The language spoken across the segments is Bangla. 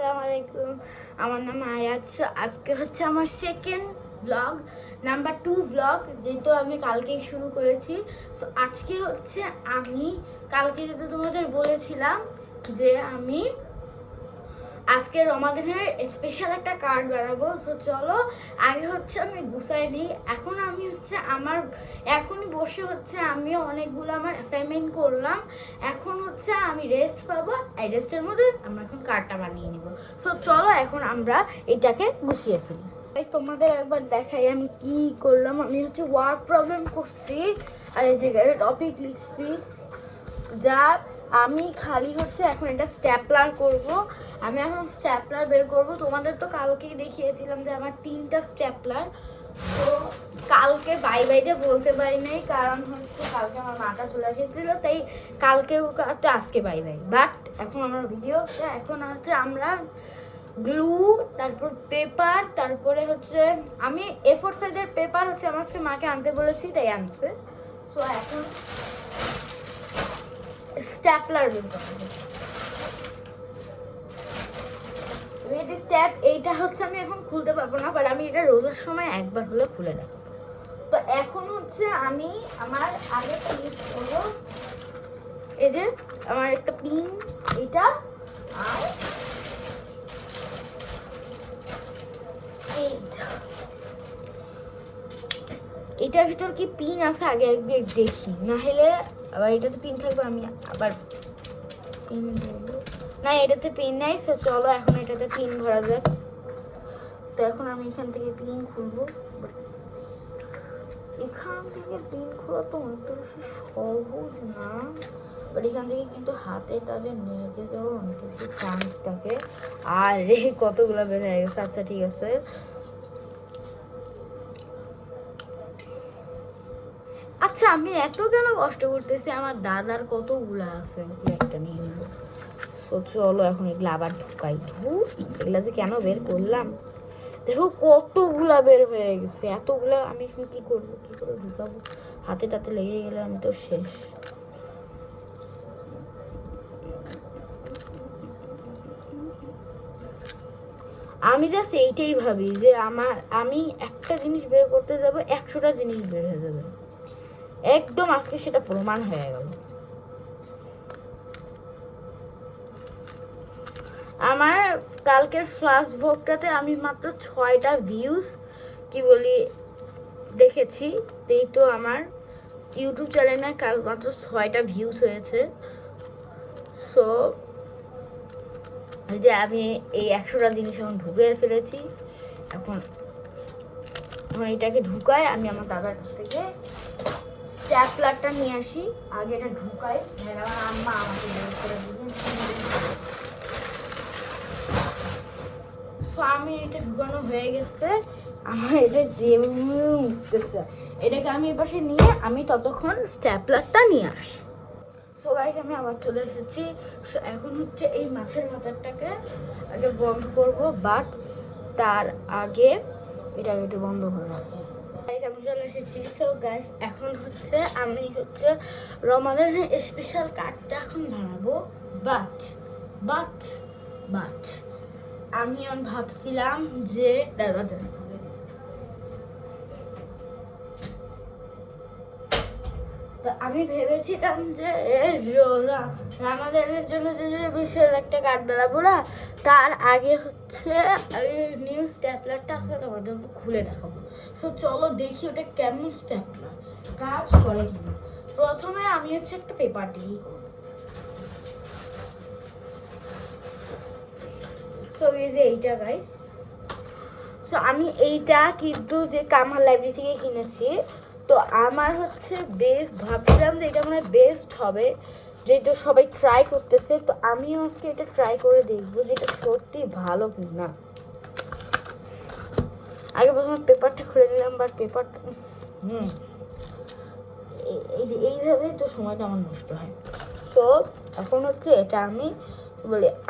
আসসালামু আলাইকুম। আমার নাম আয়াত। আজকে হচ্ছে আমার সেকেন্ড ব্লগ, নাম্বার 2 ব্লগ, যেহেতু আমি কালকেই শুরু করেছি। সো আজকে হচ্ছে আমি কালকে যেহেতু তোমাদের বলেছিলাম যে আমি আজকে রমাদানের স্পেশাল একটা কার্ড বানাবো। সো চলো আগে হচ্ছে আমি গুছাই নিই। এখন আমি হচ্ছে এখনই বসে হচ্ছে আমিও অনেকগুলো আমার অ্যাসাইনমেন্ট করলাম। এখন হচ্ছে আমি রেস্ট পাবো, এই রেস্টের মধ্যে আমরা এখন কার্ডটা বানিয়ে নিব। সো চলো এখন আমরা এটাকে গুছিয়ে ফেলি। তোমাদের একবার দেখাই আমি কি করলাম। আমি হচ্ছে ওয়ার্ড প্রবলেম করছি আর এই জায়গায় টপিক লিখছি। যা আমি খালি হচ্ছে এখন এটা স্ট্যাপলার করব। আমি এখন স্ট্যাপলার বের করব। তোমাদের তো কালকেই দেখিয়েছিলাম যে আমার 3টা স্ট্যাপলার। তো কালকে বাই বাইটা বলতে পারি নাই, কারণ হচ্ছে কালকে আমার মাথা চলে এসেছিল, তাই কালকে আজকে বাই বাই। বাট এখন আমার ভিডিওটা এখন হচ্ছে আমরা গ্লু, তারপর পেপার, তারপরে হচ্ছে আমি A4 সাইজের পেপার হচ্ছে আমার মাকে আনতে বলেছি, তাই আনছে। সো এখন স্ট্যাপলার বের করব। স্ট্যাপ এইটা হচ্ছে আমি এখন খুলতে পারবো না, বাট আমি এটা রোজার সময় একবার হলে খুলে দেবো। তো এখন হচ্ছে আমি আমার আগে ইউজ করবো এই যে আমার একটা পিন, এটা আর এইটা। এটার ভিতর কি পিন আছে আগে একবার দেখি, না হলে আবার এটাতে পিন থাকবে, আমি আবার পিন দেবো না। এটাতে পিন নাই। সো চলো এখন এটাতে পিন ভরা যাক। তো এখন আমি এখান থেকে পিন খুলবো। এখান থেকে পিন খোলা তো অনেকটা বেশি সহজ না, বাট এখান থেকে কিন্তু হাতে তাদের নিয়ে যাওয়ার অনেক বেশি চান্স থাকে। আর কতগুলো বের হয়ে গেছে। আচ্ছা ঠিক আছে, আচ্ছা আমি এত কেন কষ্ট করতেছি, আমার দাদার কতগুলা আছে, একটা নিয়ে নিব। তো চলো এখন এগুলো আবার ঢুকাই। এগুলা যে কেন বের করলাম, দেখো কতগুলা বের হয়ে গেছে। এতগুলা আমি এখন কি করবো, কি করে ঢুকাবো? হাতে টাতে লেগে গেলে আমি তো শেষ। আমি জাস্ট এইটাই ভাবি যে আমি একটা জিনিস বের করতে যাব, 100টা জিনিস বের হয়ে যাবে। একদম আজকে সেটা প্রমাণ হয়ে গেল। আমার কালকের ফ্লাশ ভোগটাতে আমি মাত্র 6টা ভিউজ দেখেছি। এই তো আমার ইউটিউব চ্যানেলে কাল মাত্র 6টা ভিউজ হয়েছে। সো যে আমি এই 100টা জিনিস এখন ঢুকিয়ে ফেলেছি। এখন এটাকে ঢুকাই, আমি আমার দাদার কাছ থেকে স্ট্যাপলারটা নিয়ে আসি। আগে এটা ঢুকাই, আমার আম্মা আমাকে বের করে দিবেন। সো আমি এটা ঢুকানো হয়ে গেছে। আমার এটা যেমনি উঠতেছে, এটাকে আমি এপাশে নিয়ে আমি ততক্ষণ স্ট্যাপলারটা নিয়ে আসি। সো গাইস আমি আবার চলে এসেছি। এখন হচ্ছে এই মাছের মাথাটাকে আগে বন্ধ করবো, বাট তার আগে এটাকে একটু বন্ধ করে রাখি। আমি চলে এসেছি। সো গাইস এখন হচ্ছে আমি রমাদানের স্পেশাল কার্ডটা এখন বানাবো। বাট বাট বাট আমি ভাবছিলাম যে আমি ভেবেছিলাম যে রামাদানের জন্য যে বিশাল একটা কার্ড বানাবো না, তার আগে হচ্ছে নিউ স্ট্যাপলারটা তোমাদের খুলে দেখাবো। সো চলো দেখি ওটা কেমন স্ট্যাপলার কাজ করে কিনা। প্রথমে আমি হচ্ছে একটা পেপার দিয়ে করবো। সো এই যে এইটা গাইস, সো আমি এইটা কিন্তু যে কামাল লাইব্রেরি থেকে কিনেছি। তো আমার হচ্ছে বেস্ট ভাবছিলাম যে এটা মনে হয় বেস্ট হবে, যেহেতু সবাই ট্রাই করতেছে। তো আমিও আজকে এটা ট্রাই করে দেখবো যে এটা সত্যি ভালো কি না। আগে প্রথমে পেপারটা খুলে নিলাম, বাট পেপারটা এইভাবেই তো সময়টা আমার নষ্ট হয়। সো এখন হচ্ছে এটা আমি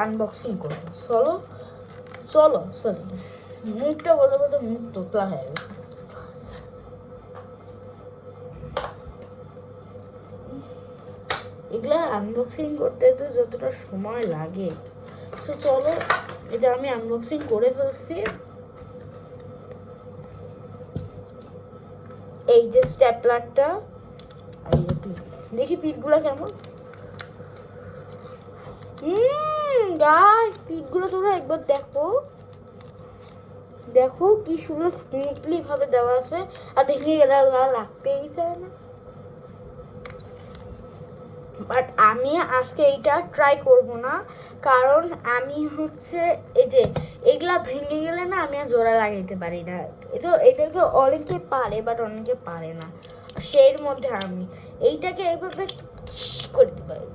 আনবক্সিং করবো। চলো সরি, মুখটা বলতে বলতে মুখ তোতলা হয়ে গেছে। এগুলা আনবক্সিং করতে তো যতটা সময় লাগে, সো চলো এটা আমি আনবক্সিং করে ফেলছি। এই যে স্টেপলারটা, এই যে পিন, দেখি পিনগুলো কেমন। গাইস পিনগুলো তোমরা একবার দেখো, দেখো কি সুন্দর স্মুথলি ভাবে দেওয়া আছে, আর ভেঙে গেলে লাগতেই চায় না। বাট আমি আজকে এইটা ট্রাই করব না, কারণ আমি হচ্ছে এই যে এগুলা ভেঙে গেলে না আমি আর জোড়া লাগাইতে পারি না। এটাকে অনেকে পারে বাট অনেকে পারে না, সেই মধ্যে আমি এইটাকে এইভাবে করতে পারি।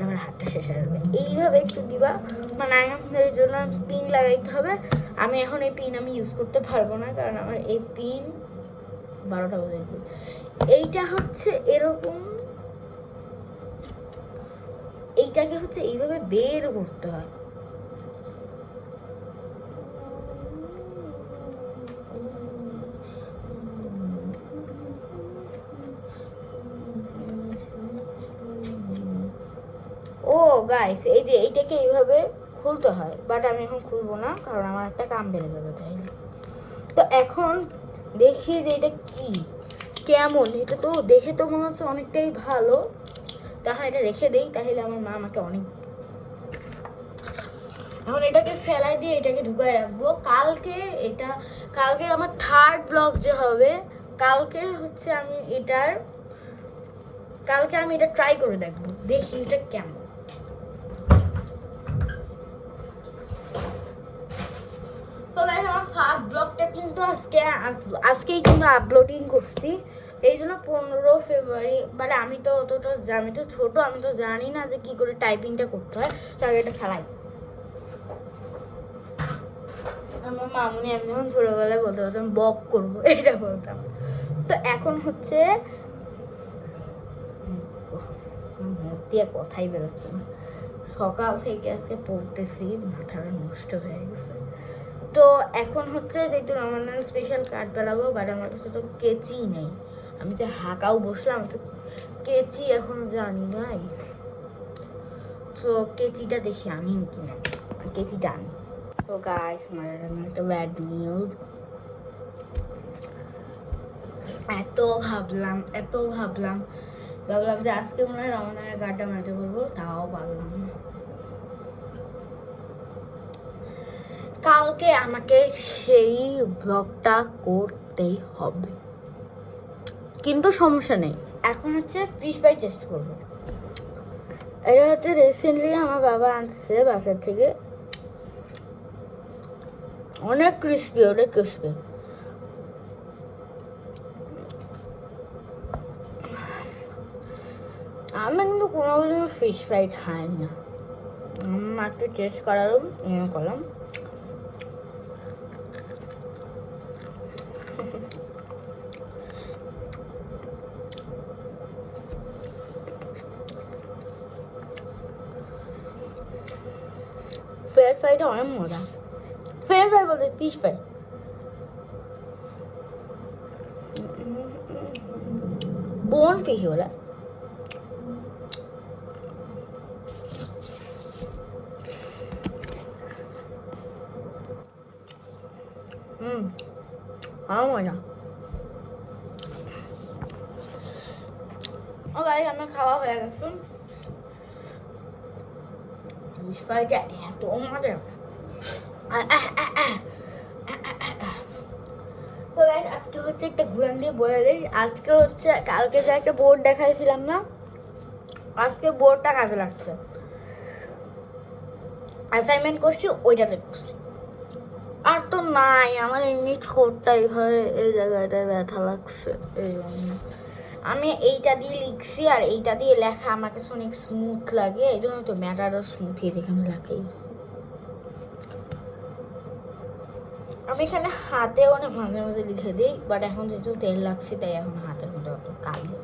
আমার হাতটা শেষ হয়ে যাবে, এইভাবে একটু দিবা, মানে আমাদের জন্য পিন লাগাইতে হবে। আমি এখন এই পিন আমি ইউজ করতে পারবো না, কারণ আমার এই পিন 12টা বাজে। এইটা হচ্ছে এরকম, এইটাকে হচ্ছে এইভাবে বের করতে হয়। ও গাইস, এই যে এইটাকে এইভাবে খুলতে হয়, বাট আমি এখন খুলবো না, কারণ আমার একটা কাম বেড়ে যাবে, তাই না? তো এখন দেখি যে এটা কি কেমন। এটা তো দেখে তো মনে হচ্ছে অনেকটাই ভালো, তখন এটা রেখে দেই, তাহলে আমার মা আমাকে অনেক। এখন এটাকে ফেলাই দিয়ে এটাকে ঢুকায় রাখবো। কালকে আমার 3rd ব্লগ যে হবে, কালকে হচ্ছে কালকে আমি এটা ট্রাই করে দেখবো, দেখি এটা কেমন। তো গাইস আমার 1st ব্লগটা কিন্তু আজকেই কিন্তু আপলোডিং করছি, এই জন্য 15 ফেব্রুয়ারি। বাট আমি তো ছোট, আমি তো জানি না যে কি করে টাইপিংটা করতে হয়। তো আগে এটা ফেলাই। আমার মামুনি আমি যখন ছোটবেলায় বলতাম বক করবো, এটা বলতাম। তো এখন হচ্ছে দিয়ে কথাই বেরোচ্ছে না, সকাল থেকে আজকে পড়তেছি, মাথাটা নষ্ট হয়ে গেছে। তো এখন হচ্ছে যেহেতু আমার স্পেশাল কার্ড বেরাবো, বাট আমার কাছে তো কেচি নেই। আমি যে হাঁকাও বসলাম, তো কেচি এখনো জানি নাই। তো কেচিটা দেখি আনি কিনা, কেচিটা আনি। তো গাইস আমার একটা ব্যাড নিউজ। এত ভাবলাম যে আজকে মনে হয় রমাদানের গাটা মারতে বলবো, তাও পারলাম না। কালকে আমাকে সেই ব্লগটা করতেই হবে, কিন্তু সমস্যা নেই। এখন হচ্ছে ফিশ ফ্রাই টেস্ট করবো। এটা হচ্ছে রিসেন্টলি আমার বাবা আনছে বাসার থেকে, অনেক ক্রিস্পি। আমি কিন্তু কোনোদিনও ফিশ ফ্রাই খাই না, একটু টেস্ট করলাম। ফ্রেঞ্চ ফ্রাইটা অনেক মজা। ফ্রেঞ্চ ফ্রাই বলতে ফিশ ফ্রাই। বোন ফিশ ওরা। মজা। ও গাইস আমার খাওয়া হয়ে গেছে। ফিশ ফ্রাইটা এত মজা। তো গাইস আজকে হচ্ছে একটা ঘুরান দিয়ে বলে দিই, আজকে হচ্ছে কালকে যে একটা বোর্ড দেখাইছিলাম না, আজকে বোর্ডটা কাজে লাগছে। অ্যাসাইনমেন্ট করছি, ওইটাতে করছি। আর তো নাই, আমার এমনি ঠোঁটটা এইভাবে এই জায়গাটায় ব্যথা লাগছে, এই জন্য আমি এইটা দিয়ে লিখছি। আর এইটা দিয়ে লেখা আমার কাছে অনেক স্মুথ লাগে, এই জন্য তো ম্যাটারও স্মুথ এখানে লেখাই। আমি এখানে হাতে অনেক মাঝে মাঝে লিখে দিই, বাট এখন যেহেতু তেল লাগছে তাই এখন হাতের মধ্যে অত কালি।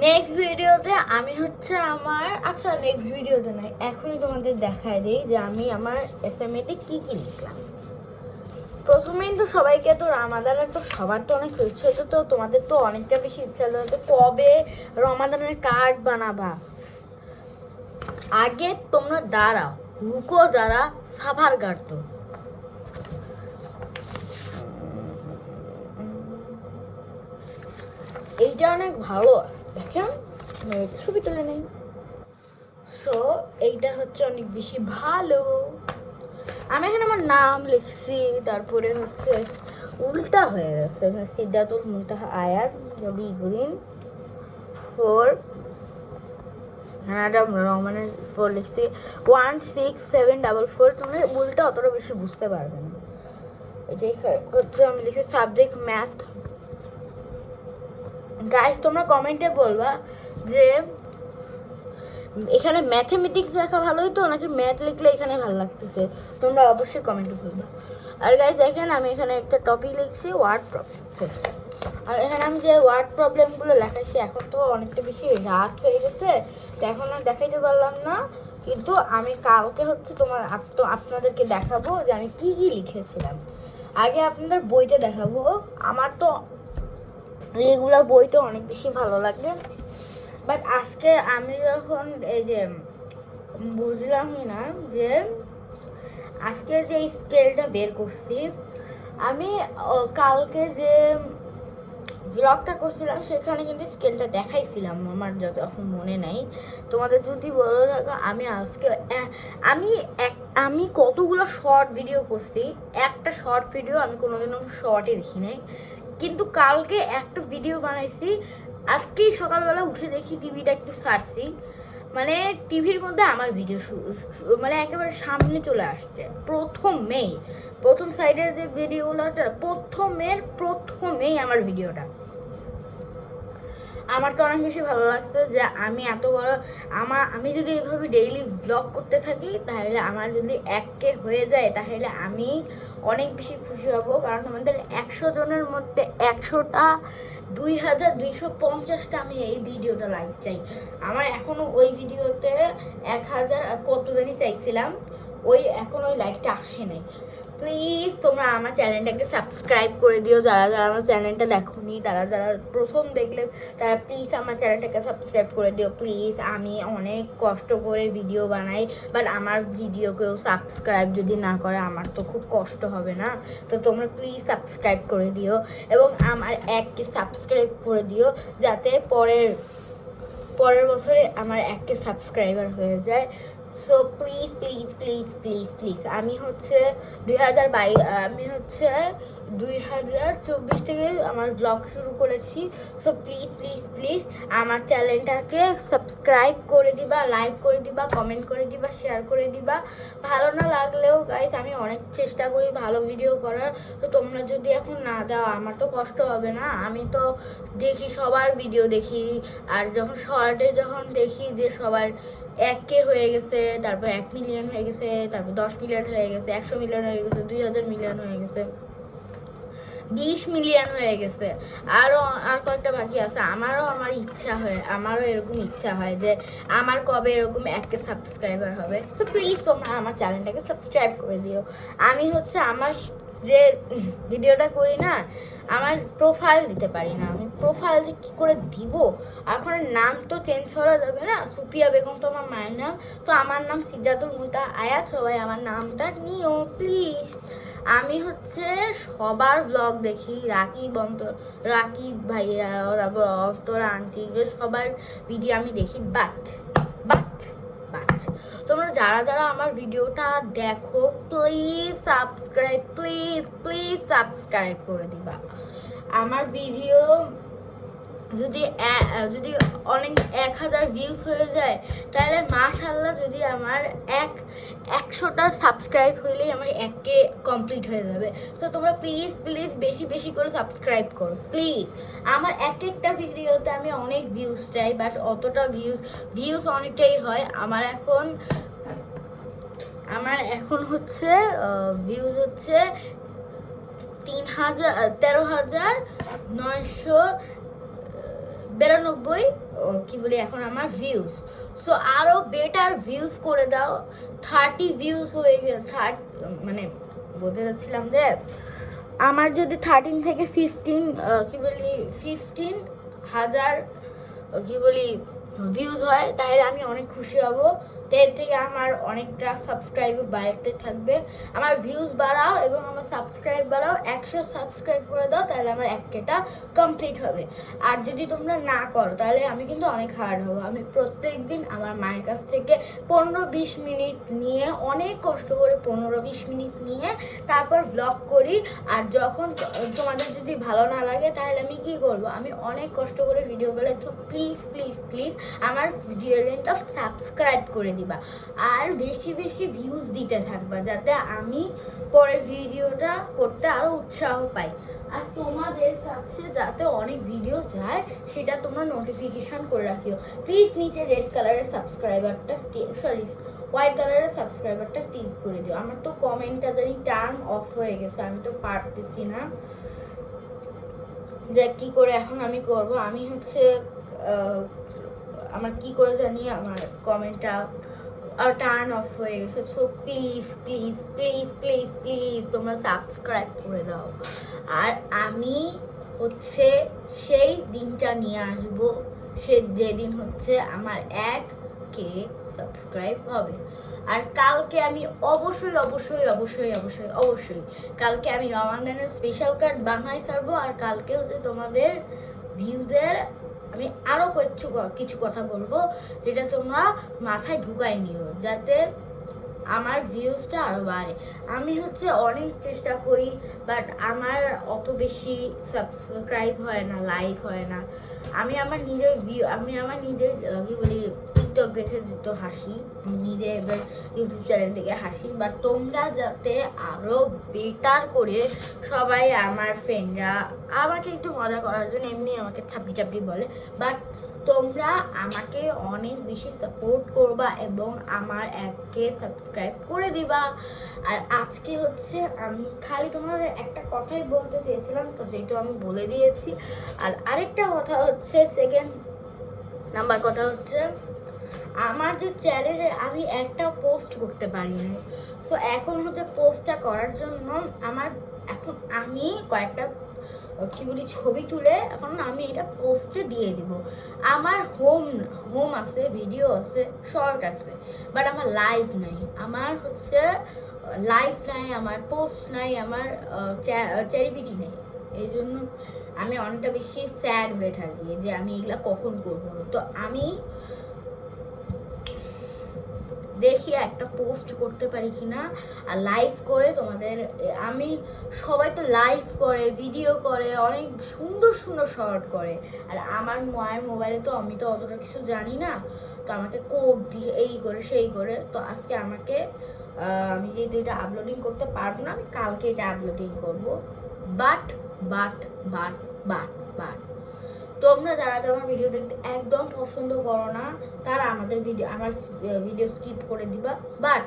নেক্সট ভিডিওতে আমি হচ্ছে নেক্সট ভিডিওতে নয়, এখনই তোমাদের দেখায় দিই যে আমি আমার এসএমএতে কি লিখলাম। প্রথমেই তো সবাইকে তো রমাদানের তো সবার তো অনেক ইচ্ছে হতো, তো তোমাদের তো অনেকটা বেশি ইচ্ছা হতো কবে রমাদানের কার্ড বানাবা। আগে তোমরা দাঁড়াও, রুকো যারা সাভার গাড়তো। এইটা অনেক ভালো আছে, দেখেন ছবি তুলে নেই। সো এইটা হচ্ছে অনেক বেশি ভালো। আমি এখানে আমার নাম লিখছি, তারপরে হচ্ছে উল্টা হয়ে গেছে, সিদ্ধাতুল মুনতাহা আয়াত নবী গ্রিন 4 রহমানের 4 লিখছি 16744। তোমরা উল্টা অতটা বেশি বুঝতে পারবে না। এটাই হচ্ছে আমি লিখি সাবজেক্ট ম্যাথ। গাইস তোমরা কমেন্টে বলবা যে এখানে ম্যাথমেটিক্স লেখা ভালো হতো নাকি ম্যাথ লিখলে এখানে ভালো লাগতেছে, তোমরা অবশ্যই কমেন্টে বলবা। আর গাইস দেখেন আমি এখানে একটা টপিক লিখছি ওয়ার্ড প্রবলেম। আর এখানে আমি যে ওয়ার্ড প্রবলেমগুলো লেখাইছি, এখন তো অনেকটা বেশি রাত হয়ে গেছে, তো এখন আর দেখাইতে পারলাম না, কিন্তু আমি কালকে হচ্ছে আপনাদেরকে দেখাবো যে আমি কি কি লিখেছিলাম। আগে আপনাদের বইটা দেখাবো। আমার তো রেগুলার বই তো অনেক বেশি ভালো লাগে, বাট আজকে আমি যখন এই যে বুঝলামই না যে আজকে যে স্কেলটা বের করছি, আমি কালকে যে ব্লগটা করছিলাম সেখানে কিন্তু স্কেলটা দেখাইছিলাম, আমার যতক্ষণ মনে নাই। তোমাদের যদি বলো থাকো, আমি আজকে আমি কতগুলো শর্ট ভিডিও করছি, একটা শর্ট ভিডিও আমি কোনোদিনও শর্টে দেখি নাই, কিন্তু কালকে একটা ভিডিও বানাইছি। আজকেই সকালবেলা উঠে দেখি টিভিটা একটু সারছি, মানে টিভির মধ্যে আমার ভিডিও মানে একেবারে সামনে চলে আসছে। প্রথম সাইডের যে ভিডিওগুলো আছে, প্রথমেই আমার ভিডিওটা। আমার তো অনেক বেশি ভালো লাগছে যে আমি এত বড় আমি যদি এইভাবে ডেইলি ব্লগ করতে থাকি, তাহলে আমার যদি 1K হয়ে যায় তাহলে আমি অনেক বেশি খুশি হব। কারণ আমাদের 100 জনের মধ্যে 100টা 2250টা আমি এই ভিডিওটা লাইক চাই। আমার এখনো ওই ভিডিওতে 1000 কত জানি চাইছিলাম, এখন ওই লাইকটা আসে নাই। প্লিজ তোমরা আমার চ্যানেলটাকে সাবস্ক্রাইব করে দিও, যারা যারা আমার চ্যানেলটা দেখোনি, যারা প্রথম দেখলে তারা প্লিজ আমার চ্যানেলটাকে সাবস্ক্রাইব করে দিও প্লিজ। আমি অনেক কষ্ট করে ভিডিও বানাই, বাট আমার ভিডিওকেও সাবস্ক্রাইব যদি না করে আমার তো খুব কষ্ট হবে না। তো তোমরা প্লিজ সাবস্ক্রাইব করে দিও এবং আমার 1K সাবস্ক্রাইব করে দিও, যাতে পরের বছরে আমার 1K সাবস্ক্রাইবার হয়ে যায়। So please please please please please আমি হচ্ছে 2024 থেকে আমার ব্লগ শুরু করেছি। সো প্লিজ প্লিজ প্লিজ আমার চ্যানেলটাকে সাবস্ক্রাইব করে দিবা, লাইক করে দিবা, কমেন্ট করে দিবা, শেয়ার করে দিবা। ভালো না লাগলেও গাইস আমি অনেক চেষ্টা করি ভালো ভিডিও করার, তো তোমরা যদি এখন না দাও আমার তো কষ্ট হবে না। আমি তো দেখি সবার ভিডিও দেখি, আর যখন শর্টে যখন দেখি যে সবার 1K হয়ে গেছে, তারপর 1 মিলিয়ন হয়ে গেছে, তারপর 10 মিলিয়ন হয়ে গেছে, 100 মিলিয়ন হয়ে গেছে, 2000 মিলিয়ন হয়ে গেছে, 20 মিলিয়ন হয়ে গেছে, আর কয়েকটা বাকি আছে। আমারও এরকম ইচ্ছা হয় যে আমার কবে এরকম 1K সাবস্ক্রাইবার হবে। সো প্লিজ তোমরা আমার চ্যানেলটাকে সাবস্ক্রাইব করে দিও। আমি হচ্ছে আমার যে ভিডিওটা করি না, আমার প্রোফাইল দিতে পারি না। আমি প্রোফাইল যে কী করে দিব, এখন নাম তো চেঞ্জ করা যাবে না। সুপিয়া বেগম তো আমার মায়ের নাম, তো আমার নাম সিদ্ধাতুল মুনতাহা আয়াত। সবাই আমার নামটা নিও প্লিজ। আমি হচ্ছে সবার ব্লগ দেখি, রাকিব ভাইয়া, তারপর অন্তরা আন্টি, সবার ভিডিও আমি দেখি, বাট তোমরা যারা যারা আমার ভিডিওটা দেখো প্লিজ সাবস্ক্রাইব করে দিবা। আমার ভিডিও যদি অনেক 1000 ভিউজ হয়ে যায়, তাহলে মাশাআল্লাহ, যদি আমার 100টা সাবস্ক্রাইব হইলেই আমার 1K কমপ্লিট হয়ে যাবে। তো তোমরা প্লিজ বেশি বেশি করে সাবস্ক্রাইব করো প্লিজ। আমার একটা ভিডিওতে আমি অনেক ভিউজ চাই, বাট অতটা ভিউজ অনেকটাই হয়। আমার এখন হচ্ছে ভিউজ হচ্ছে 13,992 কি বলি এখন আমার ভিউজ। সো আরও বেটার ভিউজ করে দাও। 30 ভিউজ হয়ে গেছে, মানে বলতে চাচ্ছিলাম যে আমার যদি 13 থেকে 15 15,000 ভিউজ হয় তাহলে আমি অনেক খুশি হব। এর থেকে আমার অনেকটা সাবস্ক্রাইব বাড়তে থাকবে। আমার ভিউজ বাড়াও এবং আমার সাবস্ক্রাইব বাড়াও, 100 সাবস্ক্রাইব করে দাও, তাহলে আমার 1K কমপ্লিট হবে। আর যদি তোমরা না করো তাহলে আমি কিন্তু অনেক হার্ড হবো। আমি প্রত্যেক দিন আমার মায়ের কাছ থেকে 15-20 মিনিট নিয়ে, অনেক কষ্ট করে 15-20 মিনিট নিয়ে তারপর ব্লগ করি। আর যখন তোমাদের যদি ভালো না লাগে তাহলে আমি কি করব, আমি অনেক কষ্ট করে ভিডিও বলে। তো প্লিজ প্লিজ প্লিজ আমার ভিডিওটা সাবস্ক্রাইব করে দিবা আর বেশি বেশি ভিউজ দিতে থাকবা, যাতে আমি পরের ভিডিওটা করতে আরো উৎসাহ পাই। আর তোমাদের কাছে যাতে অনেক ভিডিও যায় সেটা তোমরা নোটিফিকেশন করে রাখিও। প্লিজ নিচে রেড কালারের সাবস্ক্রাইবারটা, সরি হোয়াইট কালারের সাবস্ক্রাইবারটা টিক করে দিও। আমার তো কমেন্টটা জানি টার্ন অফ হয়ে গেছে, আমি তো পারতেছি না যে কি করে এখন আমি করব। আমি হচ্ছে আমার কি করে জানি আমার কমেন্টটা টার্ন অফ হয়ে গেছে। So please please please please please তোমরা সাবস্ক্রাইব করে দাও। আর আমি হচ্ছে সেই দিনটা নিয়ে আসবো, সে যেদিন হচ্ছে আমার 1K সাবস্ক্রাইব হবে। আর কালকে আমি অবশ্যই অবশ্যই অবশ্যই অবশ্যই অবশ্যই কালকে আমি রমাদানের স্পেশাল কার্ড বানাই ছাড়বো। আর কালকে হচ্ছে তোমাদের ভিউজের আমি আরও কিছু কথা বলবো যেটা তোমরা মাথায় ঢুকাই নিও, যাতে আমার ভিউজটা আরও বাড়ে। আমি হচ্ছে অনেক চেষ্টা করি, বাট আমার অত বেশি সাবস্ক্রাইব হয় না, লাইক হয় না। আমি আমার নিজের কি বলি টিকটক দেখে তো হাসি, নিজে এবার ইউটিউব চ্যানেল থেকে হাসি। বাট তোমরা যাতে আরও বেটার করে, সবাই আমার ফ্রেন্ডরা আমাকে একটু মজা করার জন্য এমনি আমাকে ছাপড়ি ছাপড়ি বলে, বাট তোমরা আমাকে অনেক বেশি সাপোর্ট করবা এবং আমার 1K সাবস্ক্রাইব করে দিবা। আর আজকে হচ্ছে আমি খালি তোমাদের একটা কথাই বলতে চেয়েছিলাম, তো যেহেতু আমি বলে দিয়েছি। আর আরেকটা কথা হচ্ছে, সেকেন্ড নাম্বার কথা হচ্ছে, আমার যে চ্যানেলে আমি একটা পোস্ট করতে পারি না। সো এখন হচ্ছে পোস্টটা করার জন্য এখন আমি কয়েকটা কি বলি ছবি তুলে এখন আমি এটা পোস্টে দিয়ে দিব। আমার হোম আছে, ভিডিও আছে, শর্ট আছে, বাট আমার লাইভ নাই। আমার হচ্ছে লাইভ নাই, আমার পোস্ট নাই, আমার চ্যারিটি নেই। এই জন্য আমি অনেকটা বেশি স্যাড হয়ে থাকি যে আমি এগুলা কখন করবো। তো আমি দেখি একটা পোস্ট করতে পারি কিনা, আর লাইভ করে তোমাদের, আমি সবাই তো লাইভ করে, ভিডিও করে, অনেক সুন্দর সুন্দর শর্ট করে। আর আমার মায়ের মোবাইলে তো আমি তো অতটা কিছু জানি না, তো আমাকে কোড দিয়ে এই করে সেই করে। তো আজকে আমাকে আমি যেহেতু এটা আপলোডিং করতে পারবো না, আমি কালকে এটা আপলোডিং করবো। But but but but but তোমরা যারা আমার ভিডিও দেখতে একদম পছন্দ করো না তারা আমার ভিডিও স্কিপ করে দিবা। বাট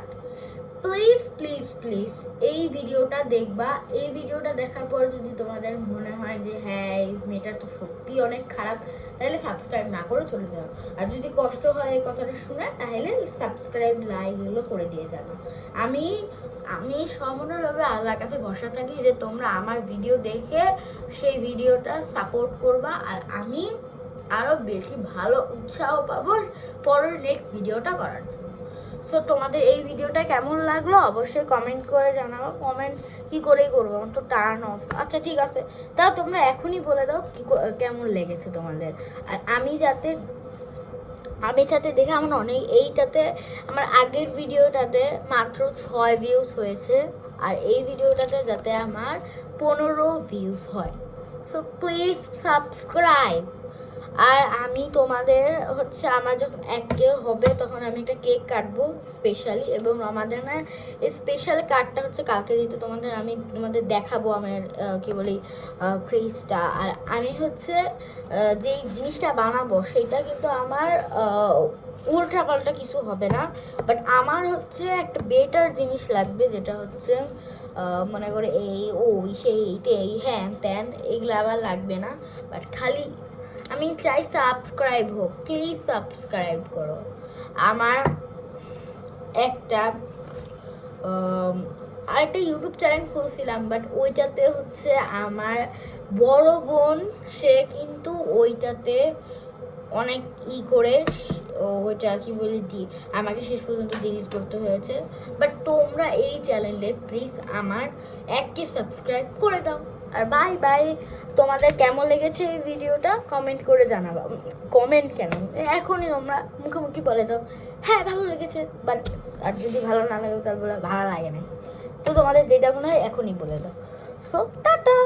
প্লিজ প্লিজ প্লিজ এই ভিডিওটা দেখবা। এই ভিডিওটা দেখার পরে যদি তোমাদের মনে হয় যে হ্যাঁ এই মেয়েটা তো সত্যি অনেক খারাপ, তাহলে সাবস্ক্রাইব না করে চলে যাও। আর যদি কষ্ট হয় এই কথাটা শুনে, তাহলে সাবস্ক্রাইব লাইক এগুলো করে দিয়ে যাবে। আমি সম্পূর্ণভাবে আল্লাহর কাছে ভরসা থাকি যে তোমরা আমার ভিডিও দেখে সেই ভিডিওটা সাপোর্ট করবা, আর আমি আরও বেশি ভালো উৎসাহ পাবো পরের নেক্সট ভিডিওটা করার জন্য। সো তোমাদের এই ভিডিওটা কেমন লাগলো অবশ্যই কমেন্ট করে জানাবো। কমেন্ট কি করেই করবো, আমার তো টার্ন অফ। আচ্ছা ঠিক আছে, তাও তোমরা এখনই বলে দাও কেমন লেগেছে তোমাদের। আর আমি যাতে দেখে আমার এইটাতে আমার আগের ভিডিওটাতে মাত্র 6 ভিউজ হয়েছে, আর এই ভিডিওটাতে যাতে আমার 15 ভিউজ হয়। So please subscribe. আর আমি তোমাদের হচ্ছে আমার যখন 1K হবে তখন আমি একটা কেক কাটবো স্পেশালি, এবং রমাদানের স্পেশাল কার্ডটা হচ্ছে কালকে যেহেতু তোমাদের দেখাবো আমার কি বলি ক্রেজটা। আর আমি হচ্ছে যেই জিনিসটা বানাবো সেটা কিন্তু আমার উল্টাপাল্টা কিছু হবে না, বাট আমার হচ্ছে একটা বেটার জিনিস লাগবে, যেটা হচ্ছে মনে করে এই হ্যান ত্যান এগুলো আবার লাগবে না। বাট খালি আমি চাই সাবস্ক্রাইব হোক, প্লিজ সাবস্ক্রাইব করো। আমার আরেকটা ইউটিউব চ্যানেল খুলছিলাম, বাট ওইটাতে হচ্ছে আমার বড় বোন, সে কিন্তু ওইটাতে অনেক করে ওইটা কি বলে আমাকে শেষ পর্যন্ত ডিলিট করতে হয়েছে। বাট তোমরা এই চ্যানেলে প্লিজ আমার 1K সাবস্ক্রাইব করে দাও। আর বাই বাই। তোমাদের কেমন লেগেছে এই ভিডিওটা কমেন্ট করে জানাবা। কমেন্ট কেন, এখনই তোমরা মুখোমুখি বলে দাও হ্যাঁ ভালো লেগেছে। বাট আর যদি ভালো না লাগে তাহলে বলে ভালো লাগে না। তো তোমাদের যেটা মনে হয় এখনই বলে দাও। So tata.